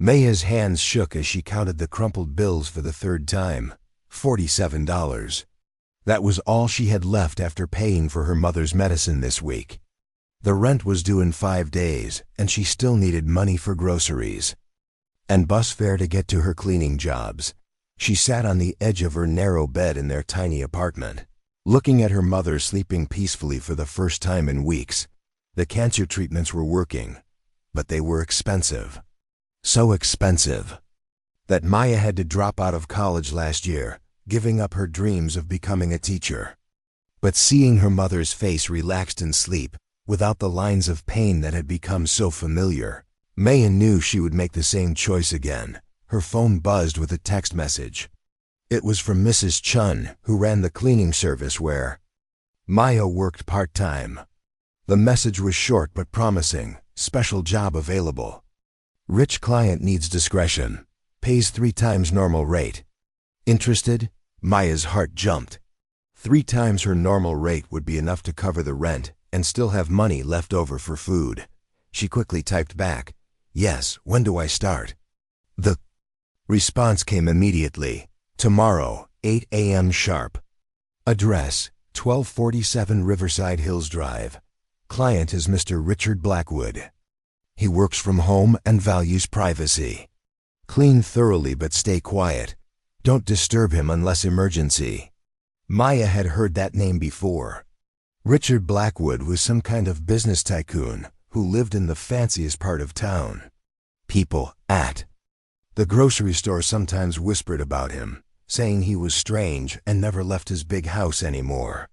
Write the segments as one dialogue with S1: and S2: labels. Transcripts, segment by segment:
S1: Maya's hands shook as she counted the crumpled bills for the third time. $47. That was all she had left after paying for her mother's medicine this week. The rent was due in 5 days, and she still needed money for groceries and bus fare to get to her cleaning jobs. She sat on the edge of her narrow bed in their tiny apartment, looking at her mother sleeping peacefully for the first time in weeks. The cancer treatments were working, but they were expensive. So expensive that Maya had to drop out of college last year, giving up her dreams of becoming a teacher. But seeing her mother's face relaxed in sleep, without the lines of pain that had become so familiar, Maya knew she would make the same choice again. Her phone buzzed with a text message. It was from Mrs. Chun, who ran the cleaning service where Maya worked part-time. The message was short but promising. Special job available. Rich client needs discretion. Pays 3 times normal rate. Interested? Maya's heart jumped. 3 times her normal rate would be enough to cover the rent and still have money left over for food. She quickly typed back, "Yes, when do I start?" The response came immediately. Tomorrow, 8 a.m. sharp. Address, 1247 Riverside Hills Drive. Client is Mr. Richard Blackwood. He works from home and values privacy. Clean thoroughly but stay quiet. Don't disturb him unless emergency. Maya had heard that name before. Richard Blackwood was some kind of business tycoon who lived in the fanciest part of town. People at the grocery store sometimes whispered about him, saying he was strange and never left his big house anymore.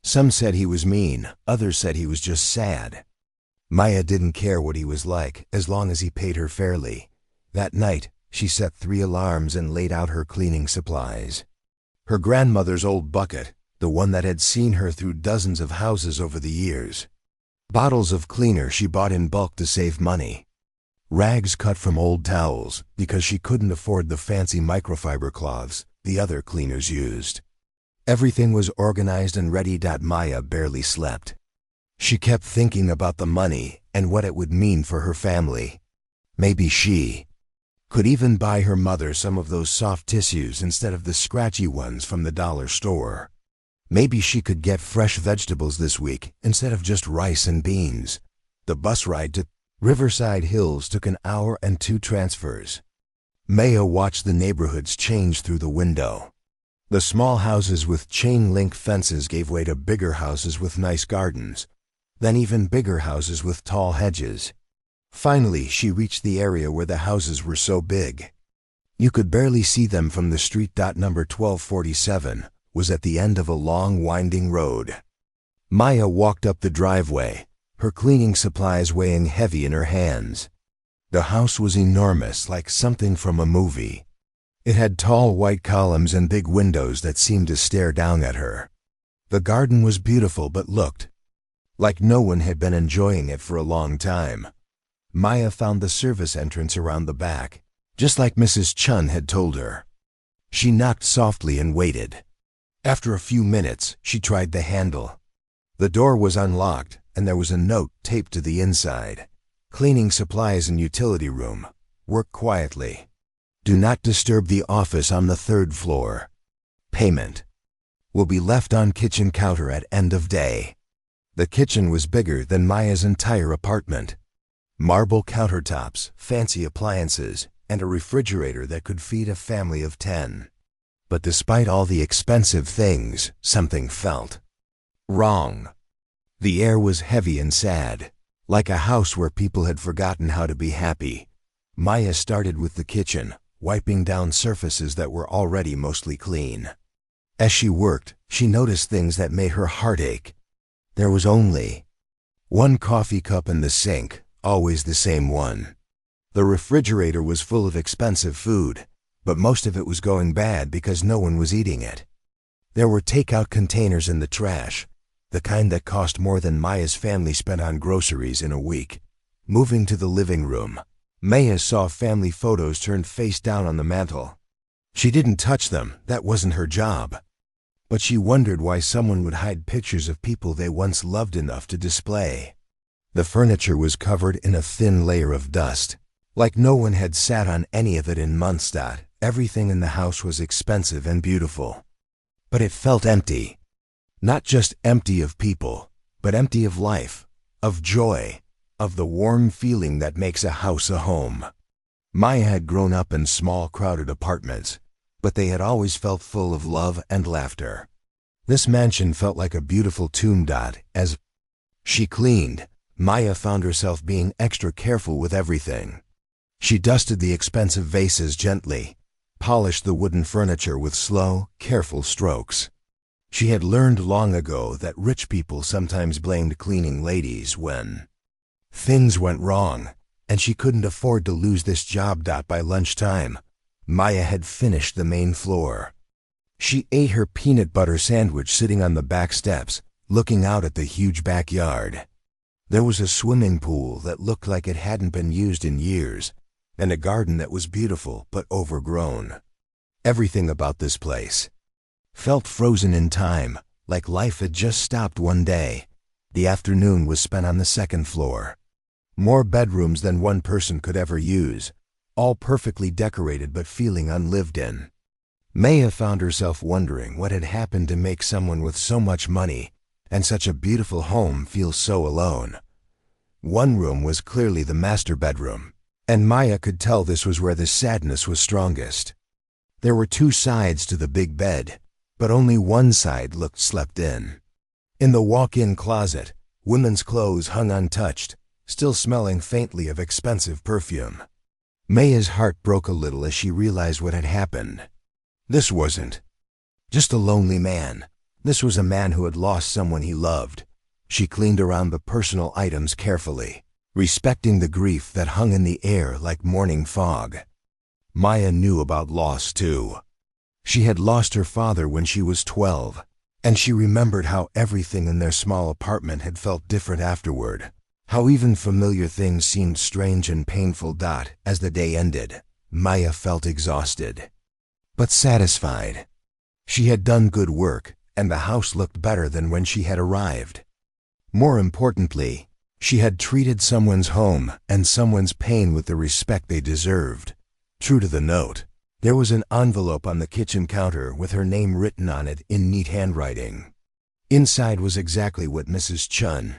S1: Some said he was mean, others said he was just sad. Maya didn't care what he was like as long as he paid her fairly. That night, she set 3 alarms and laid out her cleaning supplies. Her grandmother's old bucket, the one that had seen her through dozens of houses over the years. Bottles of cleaner she bought in bulk to save money. Rags cut from old towels because she couldn't afford the fancy microfiber cloths the other cleaners used. Everything was organized and ready. Maya barely slept. She kept thinking about the money and what it would mean for her family. Maybe she could even buy her mother some of those soft tissues instead of the scratchy ones from the dollar store. Maybe she could get fresh vegetables this week instead of just rice and beans. The bus ride to Riverside Hills took an hour and 2 transfers. Maya watched the neighborhoods change through the window. The small houses with chain-link fences gave way to bigger houses with nice gardens, then even bigger houses with tall hedges. Finally, she reached the area where the houses were so big you could barely see them from the street. Number 1247 was at the end of a long, winding road. Maya walked up the driveway, her cleaning supplies weighing heavy in her hands. The house was enormous, like something from a movie. It had tall white columns and big windows that seemed to stare down at her. The garden was beautiful but looked like no one had been enjoying it for a long time. Maya found the service entrance around the back, just like Mrs. Chun had told her. She knocked softly and waited. After a few minutes, she tried the handle. The door was unlocked, and there was a note taped to the inside. Cleaning supplies and utility room. Work quietly. Do not disturb the office on the 3rd floor. Payment will be left on kitchen counter at end of day. The kitchen was bigger than Maya's entire apartment. Marble countertops, fancy appliances, and a refrigerator that could feed a family of 10. But despite all the expensive things, something felt wrong. The air was heavy and sad, like a house where people had forgotten how to be happy. Maya started with the kitchen, wiping down surfaces that were already mostly clean. As she worked, she noticed things that made her heart ache. There was only 1 coffee cup in the sink, always the same one. The refrigerator was full of expensive food, but most of it was going bad because no one was eating it. There were takeout containers in the trash, the kind that cost more than Maya's family spent on groceries in a week. Moving to the living room, Maya saw family photos turned face down on the mantel. She didn't touch them, that wasn't her job. But she wondered why someone would hide pictures of people they once loved enough to display. The furniture was covered in a thin layer of dust. Like no one had sat on any of it in months. Everything in the house was expensive and beautiful. But it felt empty. Not just empty of people, but empty of life, of joy, of the warm feeling that makes a house a home. Maya had grown up in small, crowded apartments, but they had always felt full of love and laughter. This mansion felt like a beautiful tomb. As she cleaned, Maya found herself being extra careful with everything. She dusted the expensive vases gently, polished the wooden furniture with slow, careful strokes. She had learned long ago that rich people sometimes blamed cleaning ladies when things went wrong, and she couldn't afford to lose this job. By lunchtime, Maya had finished the main floor. She ate her peanut butter sandwich sitting on the back steps, looking out at the huge backyard. There was a swimming pool that looked like it hadn't been used in years, and a garden that was beautiful but overgrown. Everything about this place felt frozen in time, like life had just stopped one day. The afternoon was spent on the second floor. More bedrooms than one person could ever use, all perfectly decorated but feeling unlived in. Maya found herself wondering what had happened to make someone with so much money and such a beautiful home feel so alone. One room was clearly the master bedroom, and Maya could tell this was where the sadness was strongest. There were two sides to the big bed, but only one side looked slept in. In the walk-in closet, women's clothes hung untouched, still smelling faintly of expensive perfume. Maya's heart broke a little as she realized what had happened. This wasn't just a lonely man. This was a man who had lost someone he loved. She cleaned around the personal items carefully, respecting the grief that hung in the air like morning fog. Maya knew about loss too. She had lost her father when she was 12, and she remembered how everything in their small apartment had felt different afterward, how even familiar things seemed strange and painful. As the day ended, Maya felt exhausted, but satisfied. She had done good work, and the house looked better than when she had arrived. More importantly, she had treated someone's home and someone's pain with the respect they deserved. True to the note, there was an envelope on the kitchen counter with her name written on it in neat handwriting. Inside was exactly what Mrs. Chun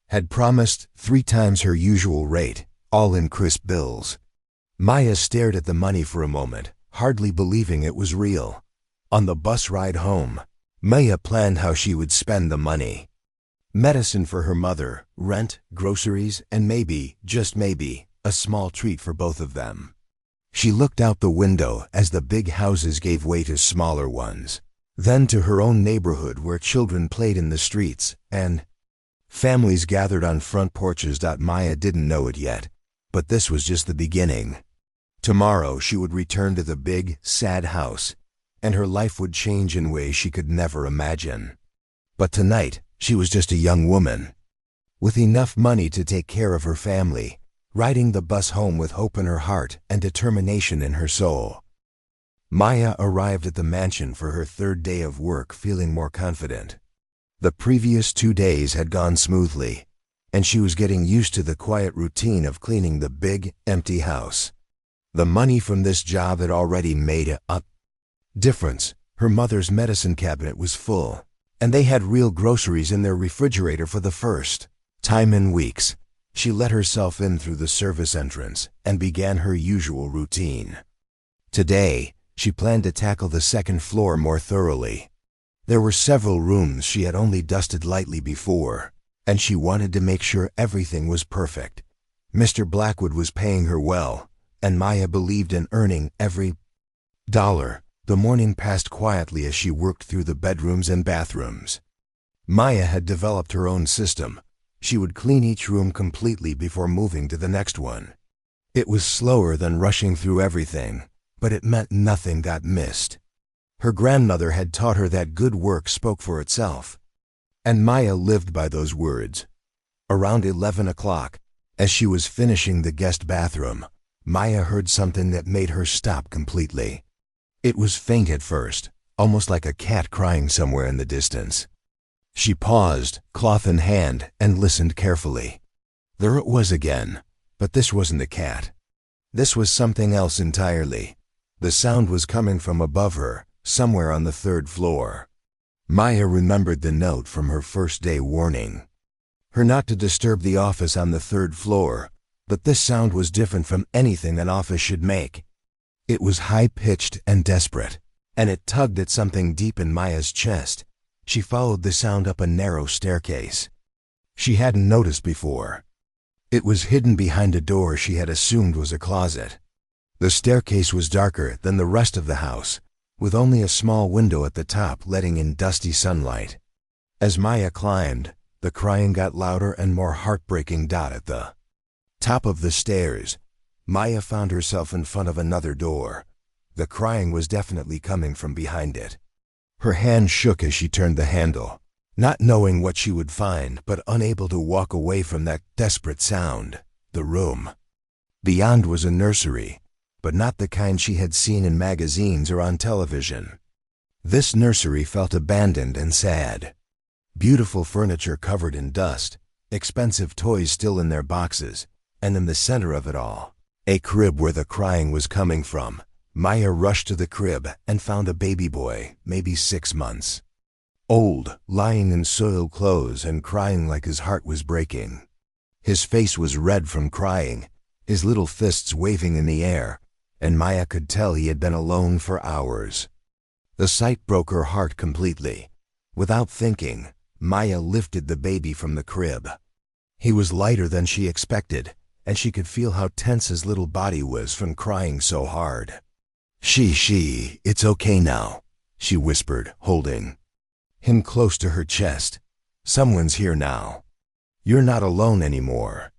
S1: had promised, 3 times her usual rate, all in crisp bills. Maya stared at the money for a moment, hardly believing it was real. On the bus ride home, Maya planned how she would spend the money. Medicine for her mother, rent, groceries, and maybe, just maybe, a small treat for both of them. She looked out the window as the big houses gave way to smaller ones, then to her own neighborhood where children played in the streets and families gathered on front porches. Maya didn't know it yet, but this was just the beginning. Tomorrow she would return to the big, sad house, and her life would change in ways she could never imagine. But tonight, she was just a young woman, with enough money to take care of her family, riding the bus home with hope in her heart and determination in her soul. Maya arrived at the mansion for her 3rd day of work feeling more confident. The previous 2 days had gone smoothly, and she was getting used to the quiet routine of cleaning the big, empty house. The money from this job had already made a difference. Her mother's medicine cabinet was full, and they had real groceries in their refrigerator for the first time in weeks. She let herself in through the service entrance and began her usual routine. Today, she planned to tackle the 2nd floor more thoroughly. There were several rooms she had only dusted lightly before, and she wanted to make sure everything was perfect. Mr. Blackwood was paying her well, and Maya believed in earning every dollar. The morning passed quietly as she worked through the bedrooms and bathrooms. Maya had developed her own system. She would clean each room completely before moving to the next one. It was slower than rushing through everything, but it meant nothing got missed. Her grandmother had taught her that good work spoke for itself, and Maya lived by those words. Around 11 o'clock, as she was finishing the guest bathroom, Maya heard something that made her stop completely. It was faint at first, almost like a cat crying somewhere in the distance. She paused, cloth in hand, and listened carefully. There it was again, but this wasn't the cat. This was something else entirely. The sound was coming from above her, somewhere on the third floor. Maya remembered the note from her first day warning her not to disturb the office on the third floor, but this sound was different from anything an office should make. It was high-pitched and desperate, and it tugged at something deep in Maya's chest. She followed the sound up a narrow staircase she hadn't noticed before. It was hidden behind a door she had assumed was a closet. The staircase was darker than the rest of the house, with only a small window at the top letting in dusty sunlight. As Maya climbed, the crying got louder and more heartbreaking. At the top of the stairs, Maya found herself in front of another door. The crying was definitely coming from behind it. Her hand shook as she turned the handle, not knowing what she would find but unable to walk away from that desperate sound. The room beyond was a nursery, but not the kind she had seen in magazines or on television. This nursery felt abandoned and sad. Beautiful furniture covered in dust, expensive toys still in their boxes, and in the center of it all, a crib where the crying was coming from. Maya rushed to the crib and found a baby boy, maybe 6 months old, lying in soiled clothes and crying like his heart was breaking. His face was red from crying, his little fists waving in the air, and Maya could tell he had been alone for hours. The sight broke her heart completely. Without thinking, Maya lifted the baby from the crib. He was lighter than she expected, and she could feel how tense his little body was from crying so hard. It's okay now, she whispered, holding him close to her chest. Someone's here now. You're not alone anymore.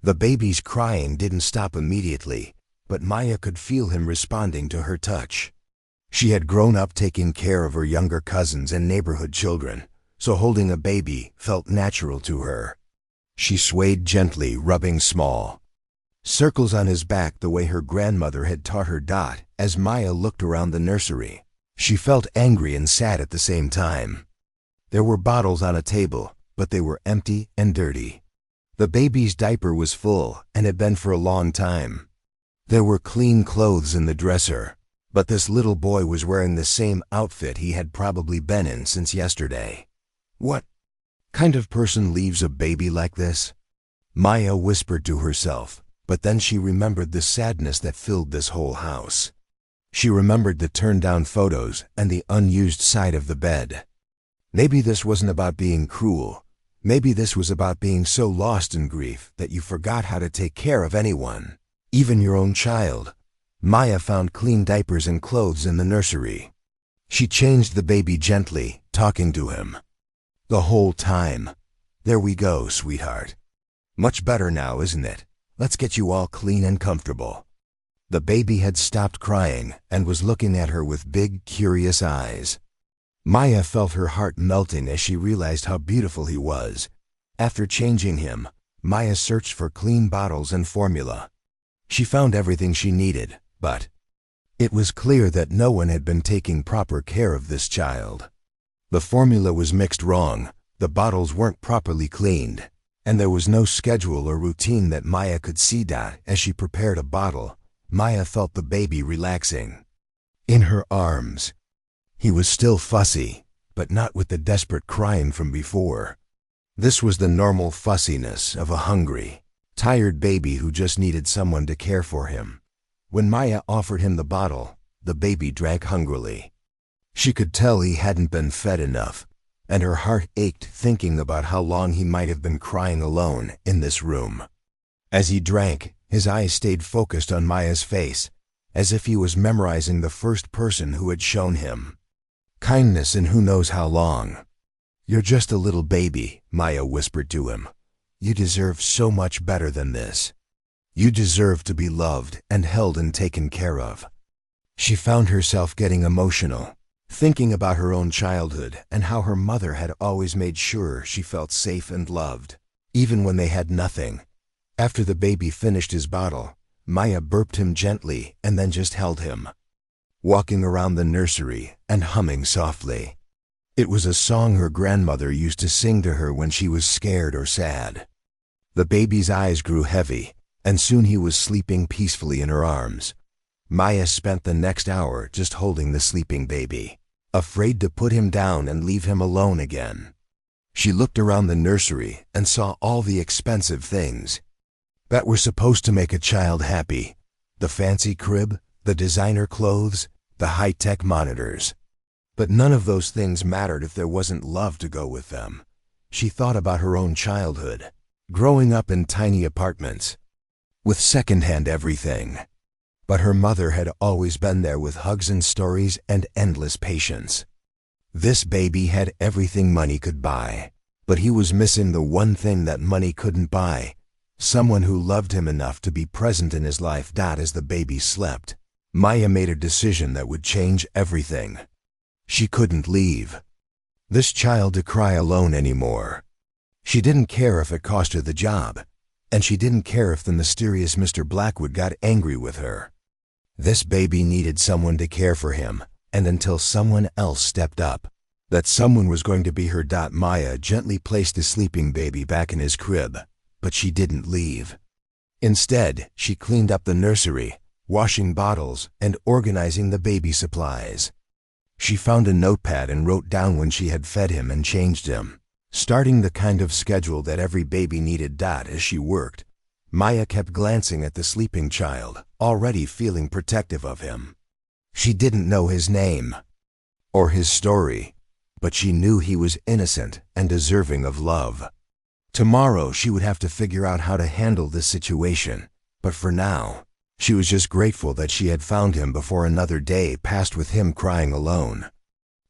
S1: The baby's crying didn't stop immediately, but Maya could feel him responding to her touch. She had grown up taking care of her younger cousins and neighborhood children, so holding a baby felt natural to her. She swayed gently, rubbing small circles on his back the way her grandmother had taught her. As Maya looked around the nursery, she felt angry and sad at the same time. There were bottles on a table, but they were empty and dirty. The baby's diaper was full and had been for a long time. There were clean clothes in the dresser, but this little boy was wearing the same outfit he had probably been in since yesterday. What kind of person leaves a baby like this? Maya whispered to herself, but then she remembered the sadness that filled this whole house. She remembered the turned-down photos and the unused side of the bed. Maybe this wasn't about being cruel. Maybe this was about being so lost in grief that you forgot how to take care of anyone, even your own child. Maya found clean diapers and clothes in the nursery. She changed the baby gently, talking to him the whole time. There we go, sweetheart. Much better now, isn't it? Let's get you all clean and comfortable. The baby had stopped crying and was looking at her with big, curious eyes. Maya felt her heart melting as she realized how beautiful he was. After changing him, Maya searched for clean bottles and formula. She found everything she needed, but it was clear that no one had been taking proper care of this child. The formula was mixed wrong, the bottles weren't properly cleaned, and there was no schedule or routine that Maya could see. As she prepared a bottle, Maya felt the baby relaxing in her arms. He was still fussy, but not with the desperate crying from before. This was the normal fussiness of a hungry, tired baby who just needed someone to care for him. When Maya offered him the bottle, the baby drank hungrily. She could tell he hadn't been fed enough, and her heart ached thinking about how long he might have been crying alone in this room. As he drank, his eyes stayed focused on Maya's face, as if he was memorizing the first person who had shown him kindness in who knows how long. You're just a little baby, Maya whispered to him. You deserve so much better than this. You deserve to be loved and held and taken care of. She found herself getting emotional, thinking about her own childhood and how her mother had always made sure she felt safe and loved, even when they had nothing. After the baby finished his bottle, Maya burped him gently and then just held him, walking around the nursery and humming softly. It was a song her grandmother used to sing to her when she was scared or sad. The baby's eyes grew heavy, and soon he was sleeping peacefully in her arms. Maya spent the next hour just holding the sleeping baby, afraid to put him down and leave him alone again. She looked around the nursery and saw all the expensive things that were supposed to make a child happy: the fancy crib, the designer clothes, the high-tech monitors. But none of those things mattered if there wasn't love to go with them. She thought about her own childhood, growing up in tiny apartments, with second-hand everything. But her mother had always been there with hugs and stories and endless patience. This baby had everything money could buy, but he was missing the one thing that money couldn't buy: someone who loved him enough to be present in his life. As the baby slept, Maya made a decision that would change everything. She couldn't leave this child to cry alone anymore. She didn't care if it cost her the job, and she didn't care if the mysterious Mr. Blackwood got angry with her. This baby needed someone to care for him, and until someone else stepped up, that someone was going to be her. Maya gently placed the sleeping baby back in his crib, but she didn't leave. Instead, she cleaned up the nursery, washing bottles and organizing the baby supplies. She found a notepad and wrote down when she had fed him and changed him, starting the kind of schedule that every baby needed. As she worked, Maya kept glancing at the sleeping child, already feeling protective of him. She didn't know his name or his story, but she knew he was innocent and deserving of love. Tomorrow she would have to figure out how to handle this situation, but for now, she was just grateful that she had found him before another day passed with him crying alone.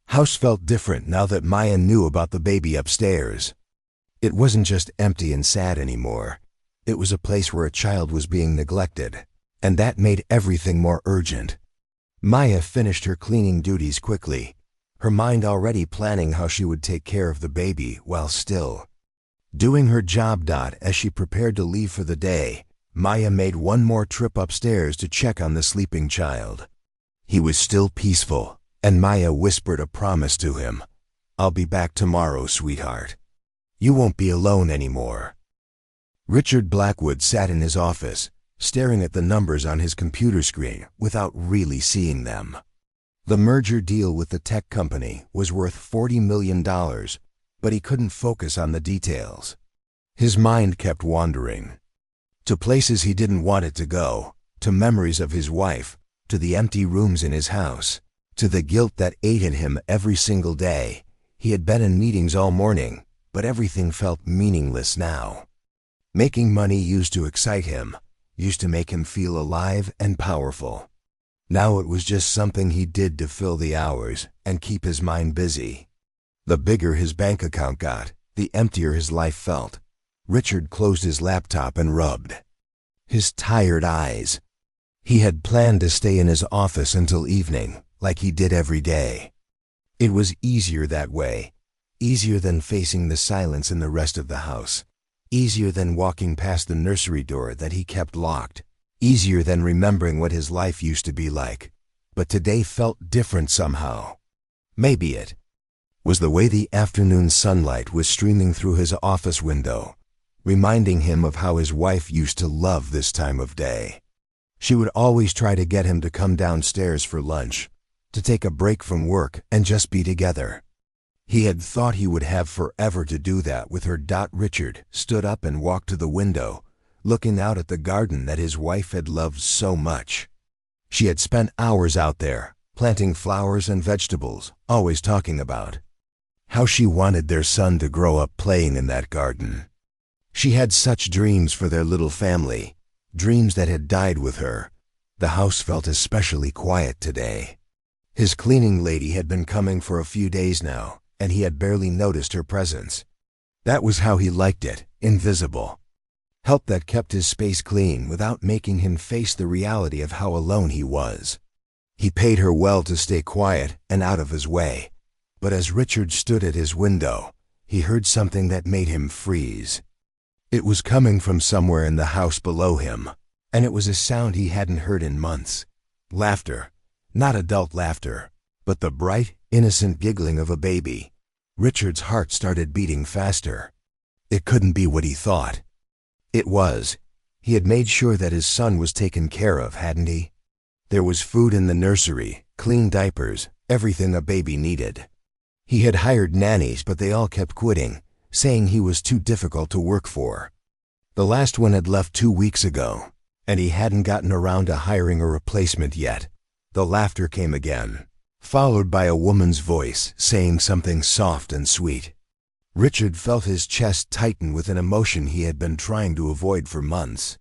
S1: House felt different now that Maya knew about the baby upstairs. It wasn't just empty and sad anymore. It was a place where a child was being neglected, and that made everything more urgent. Maya finished her cleaning duties quickly, her mind already planning how she would take care of the baby while still doing her job. As she prepared to leave for the day, Maya made one more trip upstairs to check on the sleeping child. He was still peaceful, and Maya whispered a promise to him: "I'll be back tomorrow, sweetheart. You won't be alone anymore." Richard Blackwood sat in his office, staring at the numbers on his computer screen without really seeing them. The merger deal with the tech company was worth $40 million, but he couldn't focus on the details. His mind kept wandering to places he didn't want it to go, to memories of his wife, to the empty rooms in his house, to the guilt that ate at him every single day. He had been in meetings all morning, but everything felt meaningless now. Making money used to excite him, used to make him feel alive and powerful. Now it was just something he did to fill the hours and keep his mind busy. The bigger his bank account got, the emptier his life felt. Richard closed his laptop and rubbed his tired eyes. He had planned to stay in his office until evening, like he did every day. It was easier that way, easier than facing the silence in the rest of the house, easier than walking past the nursery door that he kept locked, easier than remembering what his life used to be like. But today felt different somehow. Maybe it was the way the afternoon sunlight was streaming through his office window, reminding him of how his wife used to love this time of day. She would always try to get him to come downstairs for lunch, to take a break from work and just be together. He had thought he would have forever to do that with her. Richard stood up and walked to the window, looking out at the garden that his wife had loved so much. She had spent hours out there, planting flowers and vegetables, always talking about how she wanted their son to grow up playing in that garden. She had such dreams for their little family, dreams that had died with her. The house felt especially quiet today. His cleaning lady had been coming for a few days now, and he had barely noticed her presence. That was how he liked it, invisible. Help that kept his space clean without making him face the reality of how alone he was. He paid her well to stay quiet and out of his way. But as Richard stood at his window, he heard something that made him freeze. It was coming from somewhere in the house below him, and it was a sound he hadn't heard in months. Laughter. Not adult laughter, but the bright, innocent giggling of a baby. Richard's heart started beating faster. It couldn't be what he thought. It was. He had made sure that his son was taken care of, hadn't he? There was food in the nursery, clean diapers, everything a baby needed. He had hired nannies, but they all kept quitting, saying he was too difficult to work for. The last one had left 2 weeks ago, and he hadn't gotten around to hiring a replacement yet. The laughter came again, followed by a woman's voice saying something soft and sweet. Richard felt his chest tighten with an emotion he had been trying to avoid for months.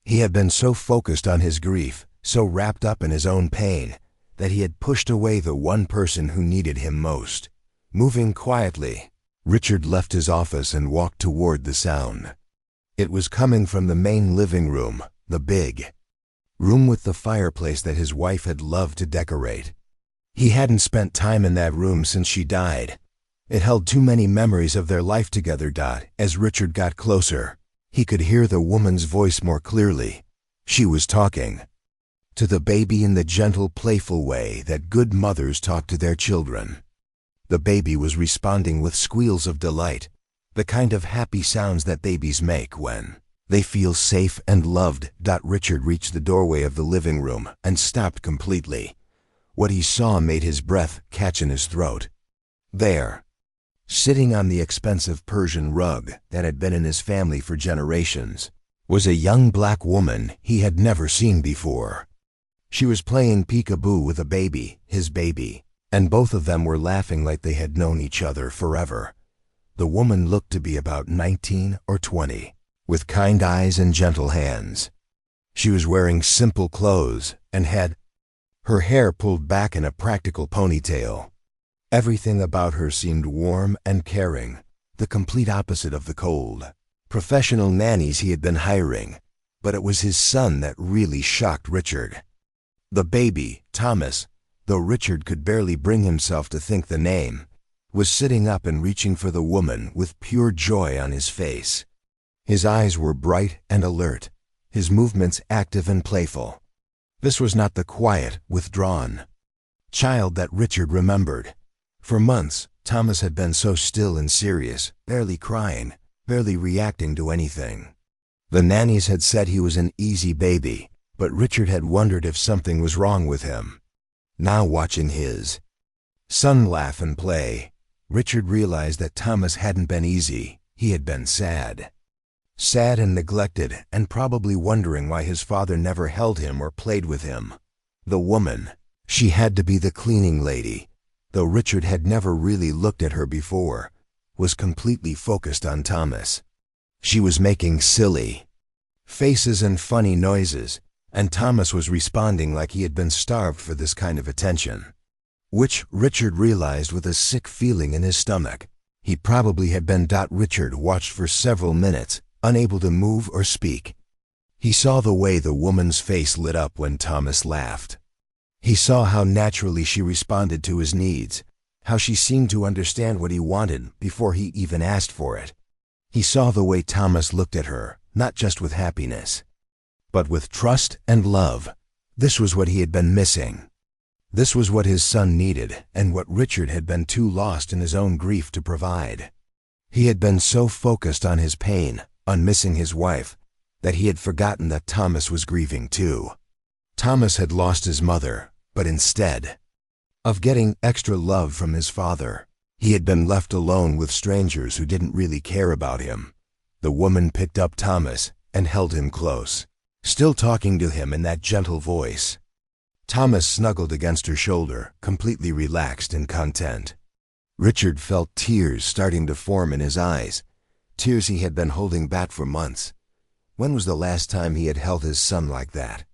S1: He had been so focused on his grief, so wrapped up in his own pain, that he had pushed away the one person who needed him most. Moving quietly, Richard left his office and walked toward the sound. It was coming from the main living room, the big room with the fireplace that his wife had loved to decorate. He hadn't spent time in that room since she died. It held too many memories of their life together. As Richard got closer, he could hear the woman's voice more clearly. She was talking to the baby in the gentle, playful way that good mothers talk to their children. The baby was responding with squeals of delight, the kind of happy sounds that babies make when they feel safe and loved. Richard reached the doorway of the living room and stopped completely. What he saw made his breath catch in his throat. There, sitting on the expensive Persian rug that had been in his family for generations, was a young black woman he had never seen before. She was playing peekaboo with a baby, his baby, and both of them were laughing like they had known each other forever. The woman looked to be about 19 or 20, with kind eyes and gentle hands. She was wearing simple clothes and had her hair pulled back in a practical ponytail. Everything about her seemed warm and caring, the complete opposite of the cold, professional nannies he had been hiring. But it was his son that really shocked Richard. The baby, Thomas, though Richard could barely bring himself to think the name, was sitting up and reaching for the woman with pure joy on his face. His eyes were bright and alert, his movements active and playful. This was not the quiet, withdrawn child that Richard remembered. For months, Thomas had been so still and serious, barely crying, barely reacting to anything. The nannies had said he was an easy baby, but Richard had wondered if something was wrong with him. Now, watching his son laugh and play, Richard realized that Thomas hadn't been easy. He had been sad. Sad and neglected, and probably wondering why his father never held him or played with him. The woman, she had to be the cleaning lady, though Richard had never really looked at her before, was completely focused on Thomas. She was making silly faces and funny noises, and Thomas was responding like he had been starved for this kind of attention, which Richard realized with a sick feeling in his stomach. He probably had been. Richard watched for several minutes, unable to move or speak. He saw the way the woman's face lit up when Thomas laughed. He saw how naturally she responded to his needs, how she seemed to understand what he wanted before he even asked for it. He saw the way Thomas looked at her, not just with happiness, but with trust and love. This was what he had been missing. This was what his son needed, and what Richard had been too lost in his own grief to provide. He had been so focused on his pain, on missing his wife, that he had forgotten that Thomas was grieving too. Thomas had lost his mother, but instead of getting extra love from his father, he had been left alone with strangers who didn't really care about him. The woman picked up Thomas and held him close, still talking to him in that gentle voice. Thomas snuggled against her shoulder, completely relaxed and content. Richard felt tears starting to form in his eyes, tears he had been holding back for months. When was the last time he had held his son like that?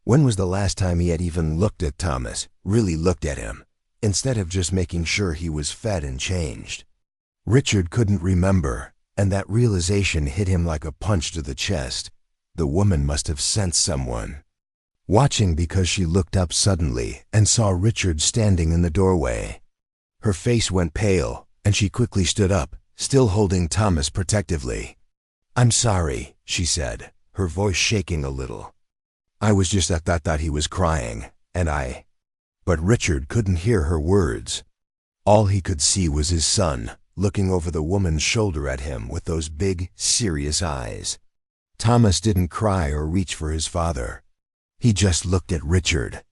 S1: When was the last time he had even looked at Thomas, really looked at him, instead of just making sure he was fed and changed? Richard couldn't remember, and that realization hit him like a punch to the chest. The woman must have sensed someone, watching, because she looked up suddenly and saw Richard standing in the doorway. Her face went pale, and she quickly stood up, still holding Thomas protectively. "I'm sorry," she said, her voice shaking a little. "I was just thought he was crying, and I—" But Richard couldn't hear her words. All he could see was his son, looking over the woman's shoulder at him with those big, serious eyes. Thomas didn't cry or reach for his father. He just looked at Richard.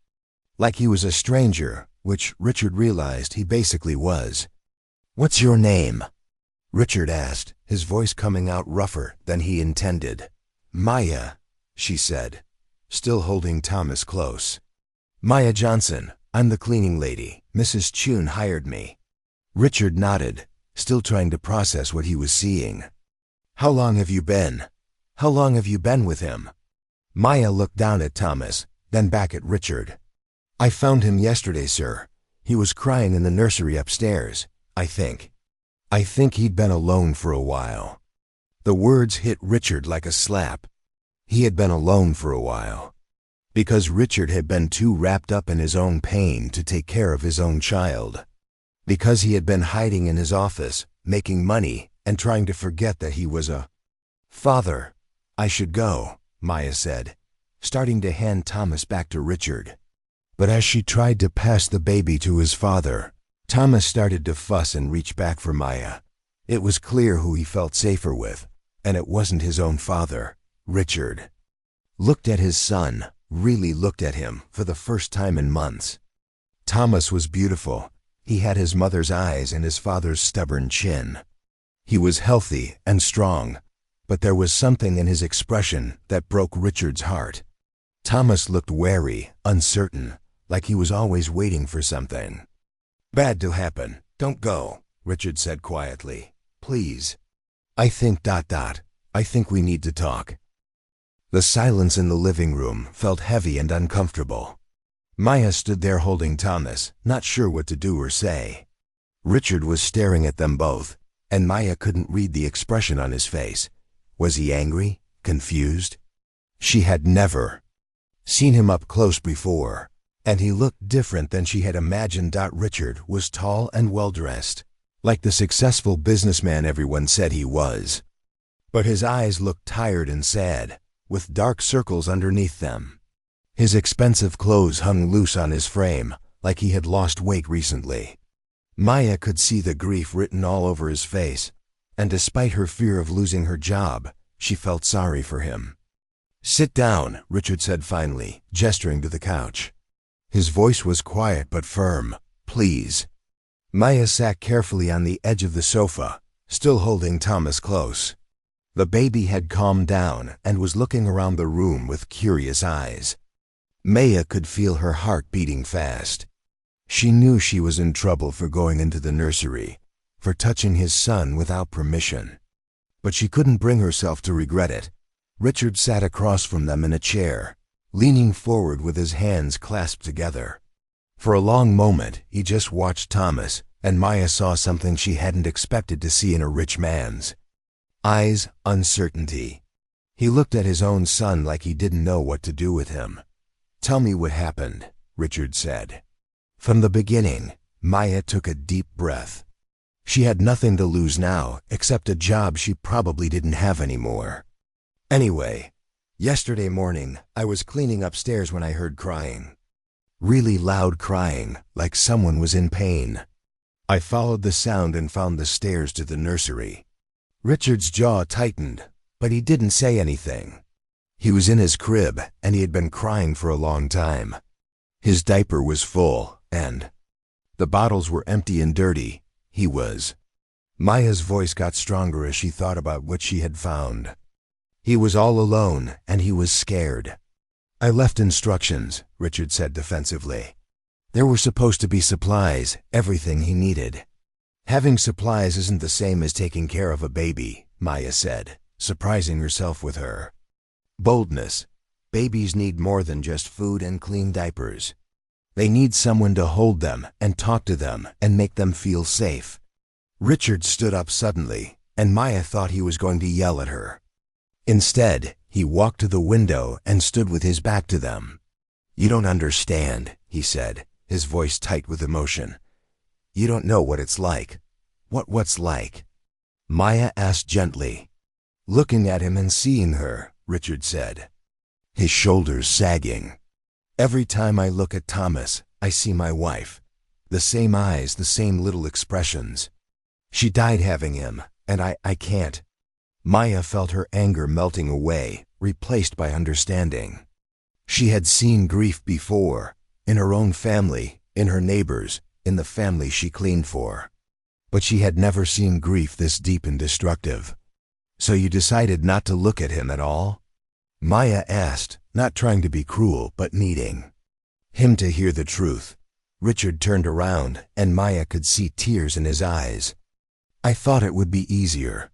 S1: Like he was a stranger, which Richard realized he basically was. "What's your name?" Richard asked, his voice coming out rougher than he intended. "Maya," she said, still holding Thomas close. "Maya Johnson. I'm the cleaning lady. Mrs. Chun hired me." Richard nodded, still trying to process what he was seeing. "How long have you been? How long have you been with him?" Maya looked down at Thomas, then back at Richard. "I found him yesterday, sir. He was crying in the nursery upstairs, I think. I think he'd been alone for a while." The words hit Richard like a slap. He had been alone for a while. Because Richard had been too wrapped up in his own pain to take care of his own child. Because he had been hiding in his office, making money, and trying to forget that he was a father. "I should go," Maya said, starting to hand Thomas back to Richard. But as she tried to pass the baby to his father, Thomas started to fuss and reach back for Maya. It was clear who he felt safer with, and it wasn't his own father. Richard looked at his son, really looked at him for the first time in months. Thomas was beautiful. He had his mother's eyes and his father's stubborn chin. He was healthy and strong, but there was something in his expression that broke Richard's heart. Thomas looked wary, uncertain, like he was always waiting for something bad to happen. "Don't go," Richard said quietly. "Please. I think ... I think we need to talk." The silence in the living room felt heavy and uncomfortable. Maya stood there holding Thomas, not sure what to do or say. Richard was staring at them both, and Maya couldn't read the expression on his face. Was he angry? Confused? She had never seen him up close before, and he looked different than she had imagined. Richard was tall and well-dressed, like the successful businessman everyone said he was. But his eyes looked tired and sad, with dark circles underneath them. His expensive clothes hung loose on his frame, like he had lost weight recently. Maya could see the grief written all over his face, and despite her fear of losing her job, she felt sorry for him. "Sit down," Richard said finally, gesturing to the couch. His voice was quiet but firm. "Please." Maya sat carefully on the edge of the sofa, still holding Thomas close. The baby had calmed down and was looking around the room with curious eyes. Maya could feel her heart beating fast. She knew she was in trouble for going into the nursery, for touching his son without permission. But she couldn't bring herself to regret it. Richard sat across from them in a chair, leaning forward with his hands clasped together. For a long moment, he just watched Thomas, and Maya saw something she hadn't expected to see in a rich man's eyes: uncertainty. He looked at his own son like he didn't know what to do with him. "Tell me what happened," Richard said. From the beginning, Maya took a deep breath. She had nothing to lose now, except a job she probably didn't have anymore. "Anyway, yesterday morning, I was cleaning upstairs when I heard crying. Really loud crying, like someone was in pain. I followed the sound and found the stairs to the nursery." Richard's jaw tightened, but he didn't say anything. He was in his crib, and he had been crying for a long time. His diaper was full, and the bottles were empty and dirty. He was. Maya's voice got stronger as she thought about what she had found. He was all alone, and he was scared. "I left instructions," Richard said defensively. "There were supposed to be supplies, everything he needed." "Having supplies isn't the same as taking care of a baby," Maya said, surprising herself with her boldness. "Babies need more than just food and clean diapers. They need someone to hold them and talk to them and make them feel safe." Richard stood up suddenly, and Maya thought he was going to yell at her. Instead, he walked to the window and stood with his back to them. "You don't understand," he said, his voice tight with emotion. "You don't know what it's like." What's like?" Maya asked gently. "Looking at him and seeing her," Richard said, his shoulders sagging. "Every time I look at Thomas, I see my wife. The same eyes, the same little expressions. She died having him, and I can't." Maya felt her anger melting away, replaced by understanding. She had seen grief before, in her own family, in her neighbors, in the family she cleaned for. But she had never seen grief this deep and destructive. "So you decided not to look at him at all?" Maya asked, not trying to be cruel but needing him to hear the truth. Richard turned around, and Maya could see tears in his eyes. "I thought it would be easier.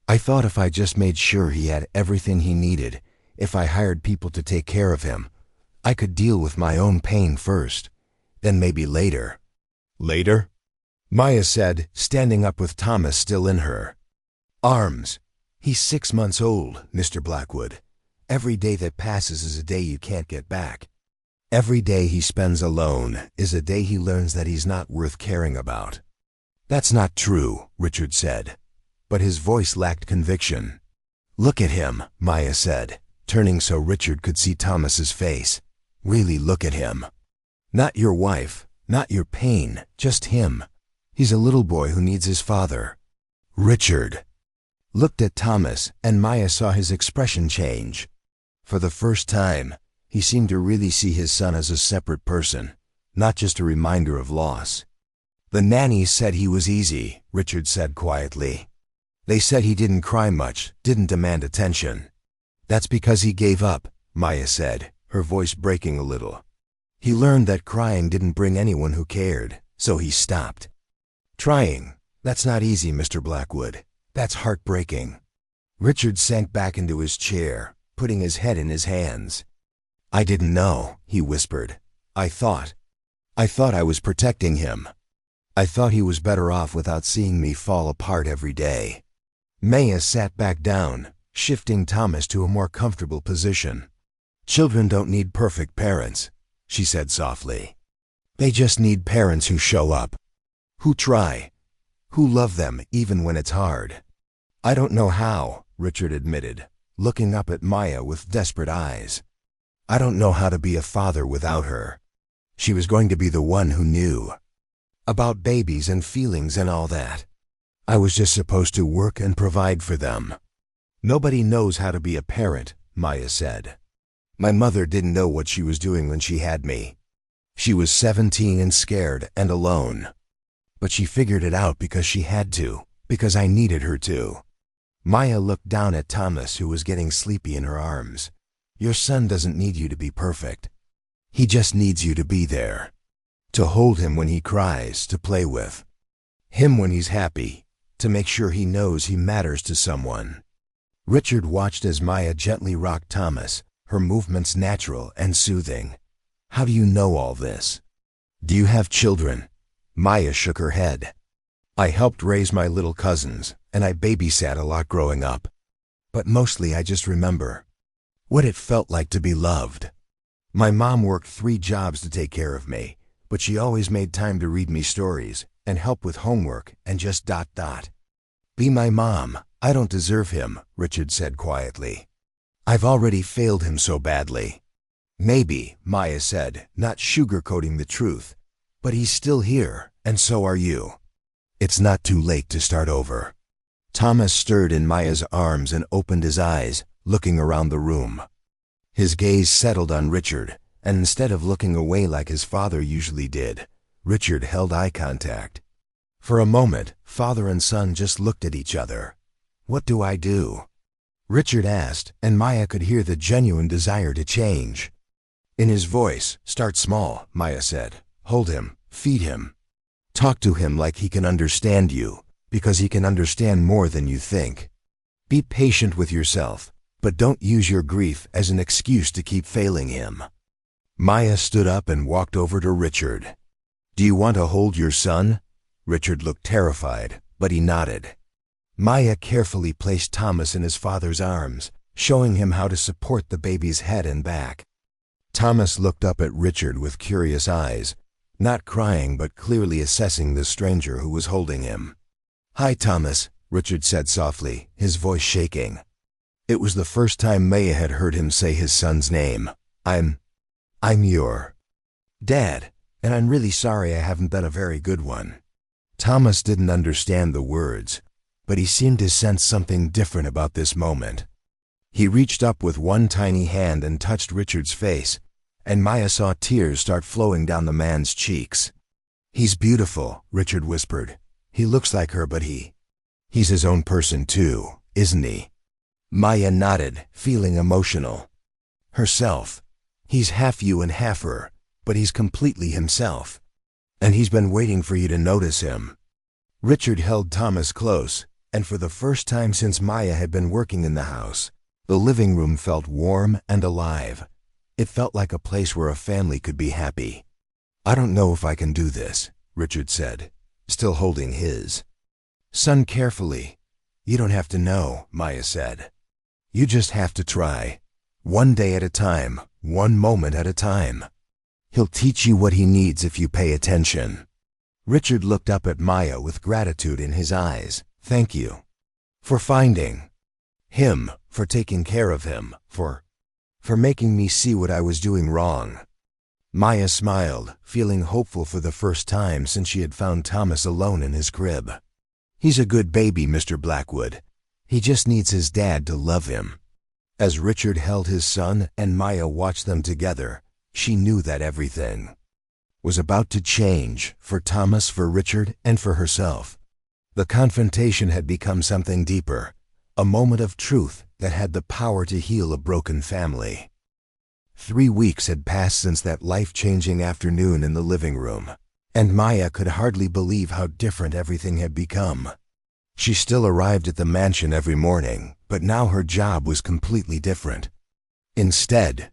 S1: I thought if I just made sure he had everything he needed, if I hired people to take care of him, I could deal with my own pain first, then maybe later." "Later?" Maya said, standing up with Thomas still in her arms. "He's 6 months old, Mr. Blackwood. Every day that passes is a day you can't get back. Every day he spends alone is a day he learns that he's not worth caring about." "That's not true," Richard said, but his voice lacked conviction. "Look at him," Maya said, turning so Richard could see Thomas's face. "Really look at him. Not your wife, not your pain, just him. He's a little boy who needs his father." Richard looked at Thomas, and Maya saw his expression change. For the first time, he seemed to really see his son as a separate person, not just a reminder of loss. "The nannies said he was easy," Richard said quietly. "They said he didn't cry much, didn't demand attention." "That's because he gave up," Maya said, her voice breaking a little. "He learned that crying didn't bring anyone who cared, so he stopped. Trying, that's not easy, Mr. Blackwood. That's heartbreaking." Richard sank back into his chair, putting his head in his hands. "I didn't know," he whispered. I thought I was protecting him. I thought he was better off without seeing me fall apart every day." Maya sat back down, shifting Thomas to a more comfortable position. "Children don't need perfect parents," she said softly. "They just need parents who show up, who try, who love them even when it's hard." "I don't know how," Richard admitted, looking up at Maya with desperate eyes. "I don't know how to be a father without her. She was going to be the one who knew about babies and feelings and all that. I was just supposed to work and provide for them." "Nobody knows how to be a parent," Maya said. "My mother didn't know what she was doing when she had me. She was 17 and scared and alone. But she figured it out because she had to, because I needed her to." Maya looked down at Thomas, who was getting sleepy in her arms. "Your son doesn't need you to be perfect. He just needs you to be there. To hold him when he cries, to play with him when he's happy, to make sure he knows he matters to someone." Richard watched as Maya gently rocked Thomas, her movements natural and soothing. "How do you know all this? Do you have children?" Maya shook her head. "I helped raise my little cousins, and I babysat a lot growing up. But mostly I just remember what it felt like to be loved. My mom worked 3 jobs to take care of me, but she always made time to read me stories and help with homework and just ... Be my mom. I don't deserve him," Richard said quietly. "I've already failed him so badly." "Maybe," Maya said, not sugarcoating the truth, "but he's still here, and so are you. It's not too late to start over." Thomas stirred in Maya's arms and opened his eyes, looking around the room. His gaze settled on Richard, and instead of looking away like his father usually did, Richard held eye contact. For a moment, father and son just looked at each other. "What do I do?" Richard asked, and Maya could hear the genuine desire to change in his voice. "Start small," Maya said. "Hold him, feed him. Talk to him like he can understand you, because he can understand more than you think. Be patient with yourself, but don't use your grief as an excuse to keep failing him." Maya stood up and walked over to Richard. "Do you want to hold your son?" Richard looked terrified, but he nodded. Maya carefully placed Thomas in his father's arms, showing him how to support the baby's head and back. Thomas looked up at Richard with curious eyes, not crying but clearly assessing the stranger who was holding him. "Hi, Thomas," Richard said softly, his voice shaking. It was the first time Maya had heard him say his son's name. I'm your dad, and I'm really sorry I haven't been a very good one." Thomas didn't understand the words, but he seemed to sense something different about this moment. He reached up with one tiny hand and touched Richard's face, and Maya saw tears start flowing down the man's cheeks. "He's beautiful," Richard whispered. "He looks like her, but he's his own person too, isn't he?" Maya nodded, feeling emotional. Herself. "He's half you and half her, but he's completely himself. And he's been waiting for you to notice him." Richard held Thomas close, and for the first time since Maya had been working in the house, the living room felt warm and alive. It felt like a place where a family could be happy. "I don't know if I can do this," Richard said, still holding his. "Son, carefully. You don't have to know," Maya said. "You just have to try. One day at a time, one moment at a time. He'll teach you what he needs if you pay attention." Richard looked up at Maya with gratitude in his eyes. "Thank you. For finding him, for taking care of him, for making me see what I was doing wrong." Maya smiled, feeling hopeful for the first time since she had found Thomas alone in his crib. "He's a good baby, Mr. Blackwood. He just needs his dad to love him." As Richard held his son and Maya watched them together, she knew that everything was about to change, for Thomas, for Richard, and for herself. The confrontation had become something deeper, a moment of truth that had the power to heal a broken family. 3 weeks had passed since that life-changing afternoon in the living room, and Maya could hardly believe how different everything had become. She still arrived at the mansion every morning, but now her job was completely different. Instead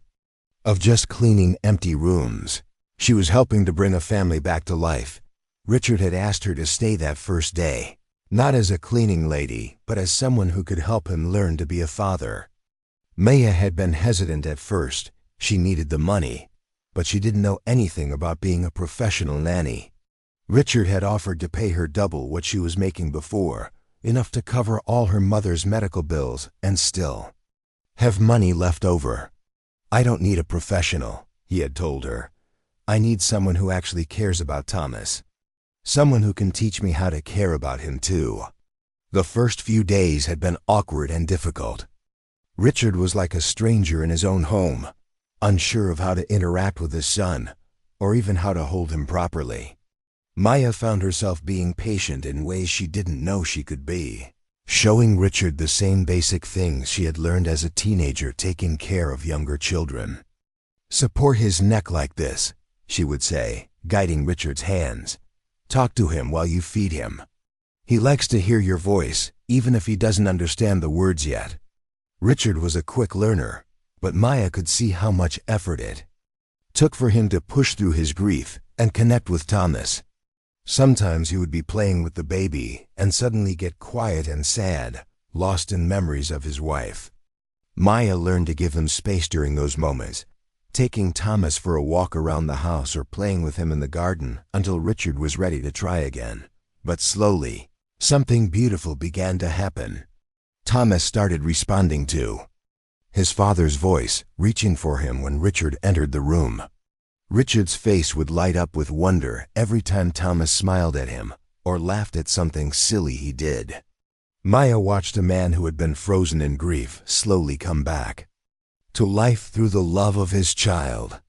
S1: of just cleaning empty rooms, she was helping to bring a family back to life. Richard had asked her to stay that first day, not as a cleaning lady, but as someone who could help him learn to be a father. Maya had been hesitant at first. She needed the money, but she didn't know anything about being a professional nanny. Richard had offered to pay her double what she was making before, enough to cover all her mother's medical bills and still have money left over. "I don't need a professional," he had told her. "I need someone who actually cares about Thomas. Someone who can teach me how to care about him too." The first few days had been awkward and difficult. Richard was like a stranger in his own home, unsure of how to interact with his son, or even how to hold him properly. Maya found herself being patient in ways she didn't know she could be, showing Richard the same basic things she had learned as a teenager taking care of younger children. "Support his neck like this," she would say, guiding Richard's hands. "Talk to him while you feed him. He likes to hear your voice, even if he doesn't understand the words yet." Richard was a quick learner, but Maya could see how much effort it took for him to push through his grief and connect with Thomas. Sometimes he would be playing with the baby and suddenly get quiet and sad, lost in memories of his wife. Maya learned to give him space during those moments, taking Thomas for a walk around the house or playing with him in the garden until Richard was ready to try again. But slowly, something beautiful began to happen. Thomas started responding to his father's voice, reaching for him when Richard entered the room. Richard's face would light up with wonder every time Thomas smiled at him or laughed at something silly he did. Maya watched a man who had been frozen in grief slowly come back to life through the love of his child.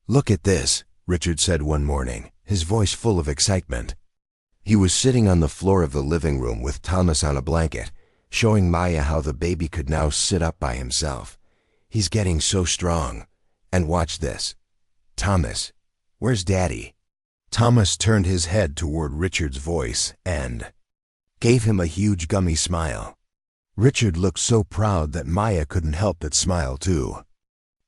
S1: "Look at this," Richard said one morning, his voice full of excitement. He was sitting on the floor of the living room with Thomas on a blanket, showing Maya how the baby could now sit up by himself. "He's getting so strong. And watch this. Thomas, where's Daddy?" Thomas turned his head toward Richard's voice and gave him a huge gummy smile. Richard looked so proud that Maya couldn't help but smile too.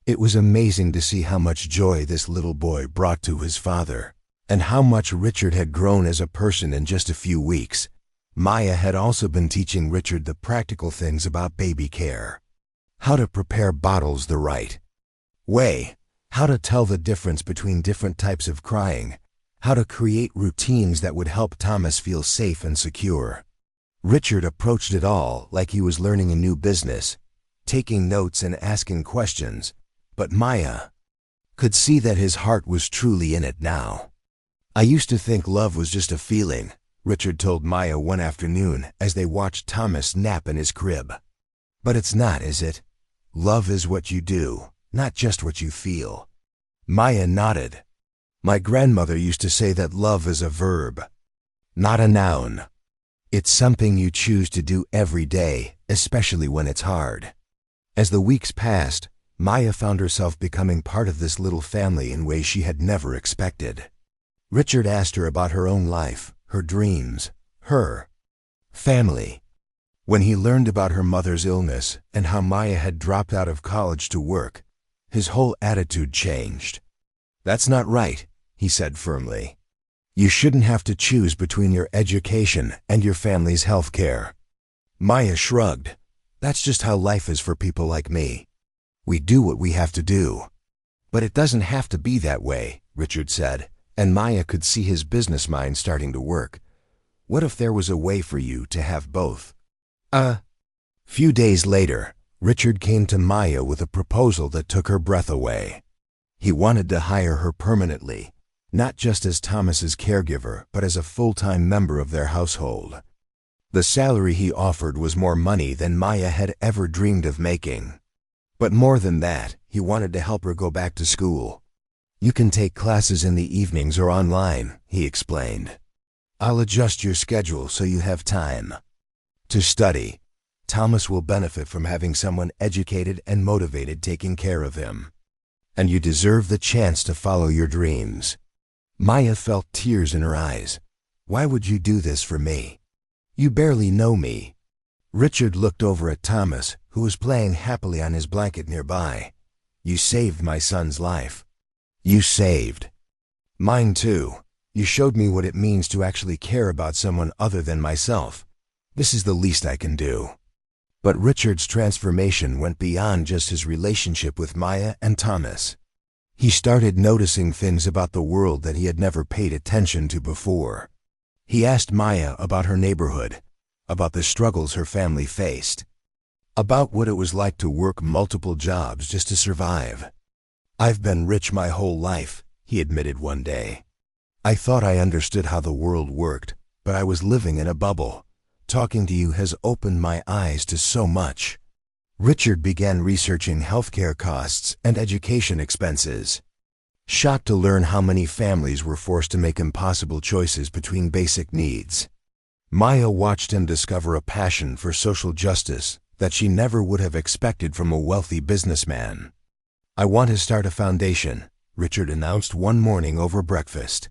S1: It was amazing to see how much joy this little boy brought to his father, and how much Richard had grown as a person in just a few weeks. Maya had also been teaching Richard the practical things about baby care. How to prepare bottles the right way, how to tell the difference between different types of crying, how to create routines that would help Thomas feel safe and secure. Richard approached it all like he was learning a new business, taking notes and asking questions, but Maya could see that his heart was truly in it now. "I used to think love was just a feeling," Richard told Maya one afternoon as they watched Thomas nap in his crib. But it's not, is it? Love is what you do, not just what you feel. Maya nodded. My grandmother used to say that love is a verb, not a noun. It's something you choose to do every day, especially when it's hard. As the weeks passed, Maya found herself becoming part of this little family in ways she had never expected. Richard asked her about her own life, her dreams, her family. When he learned about her mother's illness and how Maya had dropped out of college to work, his whole attitude changed. That's not right, he said firmly. You shouldn't have to choose between your education and your family's health care. Maya shrugged. That's just how life is for people like me. We do what we have to do. But it doesn't have to be that way, Richard said, and Maya could see his business mind starting to work. What if there was a way for you to have both? Few days later, Richard came to Maya with a proposal that took her breath away. He wanted to hire her permanently, not just as Thomas's caregiver, but as a full-time member of their household. The salary he offered was more money than Maya had ever dreamed of making. But more than that, he wanted to help her go back to school. You can take classes in the evenings or online, he explained. I'll adjust your schedule so you have time to study. Thomas will benefit from having someone educated and motivated taking care of him. And you deserve the chance to follow your dreams. Maya felt tears in her eyes. Why would you do this for me? You barely know me. Richard looked over at Thomas, who was playing happily on his blanket nearby. You saved my son's life. You saved mine too. You showed me what it means to actually care about someone other than myself. This is the least I can do. But Richard's transformation went beyond just his relationship with Maya and Thomas. He started noticing things about the world that he had never paid attention to before. He asked Maya about her neighborhood, about the struggles her family faced, about what it was like to work multiple jobs just to survive. I've been rich my whole life, he admitted one day. I thought I understood how the world worked, but I was living in a bubble. Talking to you has opened my eyes to so much. Richard began researching healthcare costs and education expenses. Shocked to learn how many families were forced to make impossible choices between basic needs. Maya watched him discover a passion for social justice that she never would have expected from a wealthy businessman. I want to start a foundation, Richard announced one morning over breakfast.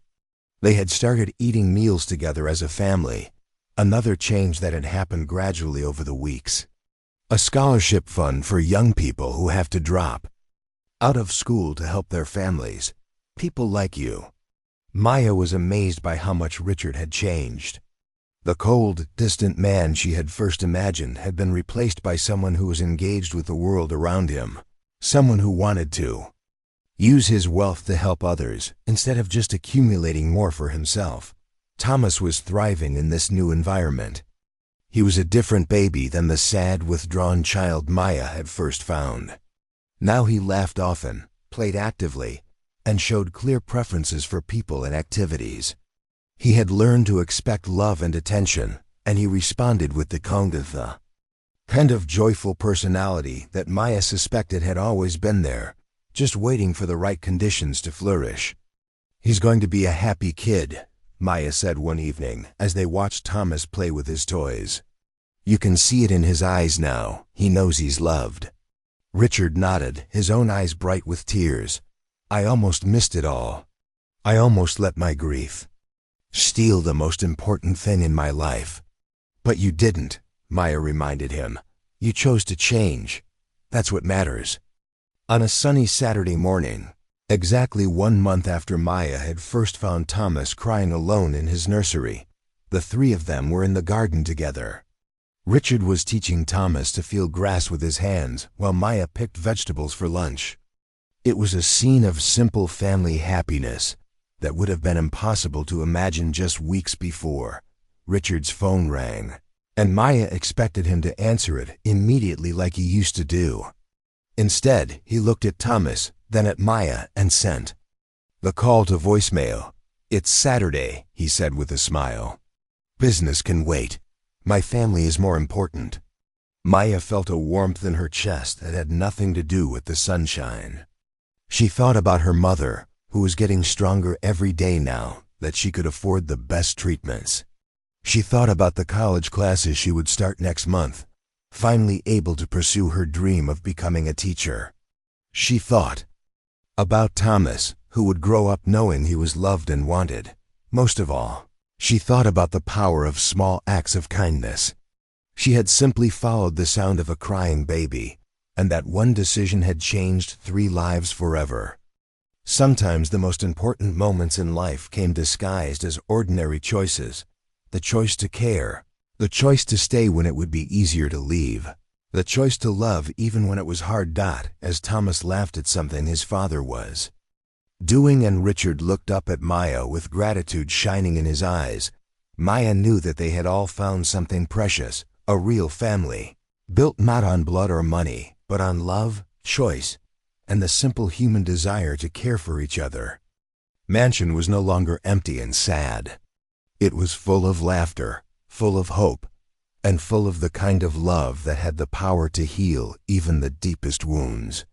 S1: They had started eating meals together as a family, another change that had happened gradually over the weeks. A scholarship fund for young people who have to drop out of school to help their families. People like you. Maya was amazed by how much Richard had changed. The cold, distant man she had first imagined had been replaced by someone who was engaged with the world around him, someone who wanted to use his wealth to help others instead of just accumulating more for himself. Thomas was thriving in this new environment. He was a different baby than the sad, withdrawn child Maya had first found. Now he laughed often, played actively, and showed clear preferences for people and activities. He had learned to expect love and attention, and he responded with the kind of joyful personality that Maya suspected had always been there, just waiting for the right conditions to flourish. He's going to be a happy kid, Maya said one evening as they watched Thomas play with his toys. You can see it in his eyes now. He knows he's loved. Richard nodded, his own eyes bright with tears. I almost missed it all. I almost let my grief steal the most important thing in my life. But you didn't, Maya reminded him. You chose to change. That's what matters. On a sunny Saturday morning, exactly 1 month after Maya had first found Thomas crying alone in his nursery, the three of them were in the garden together. Richard was teaching Thomas to feel grass with his hands while Maya picked vegetables for lunch. It was a scene of simple family happiness that would have been impossible to imagine just weeks before. Richard's phone rang, and Maya expected him to answer it immediately like he used to do. Instead, he looked at Thomas, then at Maya, and sent the call to voicemail. It's Saturday, he said with a smile. Business can wait. My family is more important. Maya felt a warmth in her chest that had nothing to do with the sunshine. She thought about her mother, who was getting stronger every day now that she could afford the best treatments. She thought about the college classes she would start next month, finally able to pursue her dream of becoming a teacher. She thought about Thomas, who would grow up knowing he was loved and wanted. Most of all, she thought about the power of small acts of kindness. She had simply followed the sound of a crying baby, and that one decision had changed 3 lives forever. Sometimes the most important moments in life came disguised as ordinary choices. The choice to care, the choice to stay when it would be easier to leave, the choice to love even when it was hard. As Thomas laughed at something his father was doing and Richard looked up at Maya with gratitude shining in his eyes, Maya knew that they had all found something precious, a real family, built not on blood or money, but on love, choice, and the simple human desire to care for each other. Mansion was no longer empty and sad. It was full of laughter, full of hope, and full of the kind of love that had the power to heal even the deepest wounds.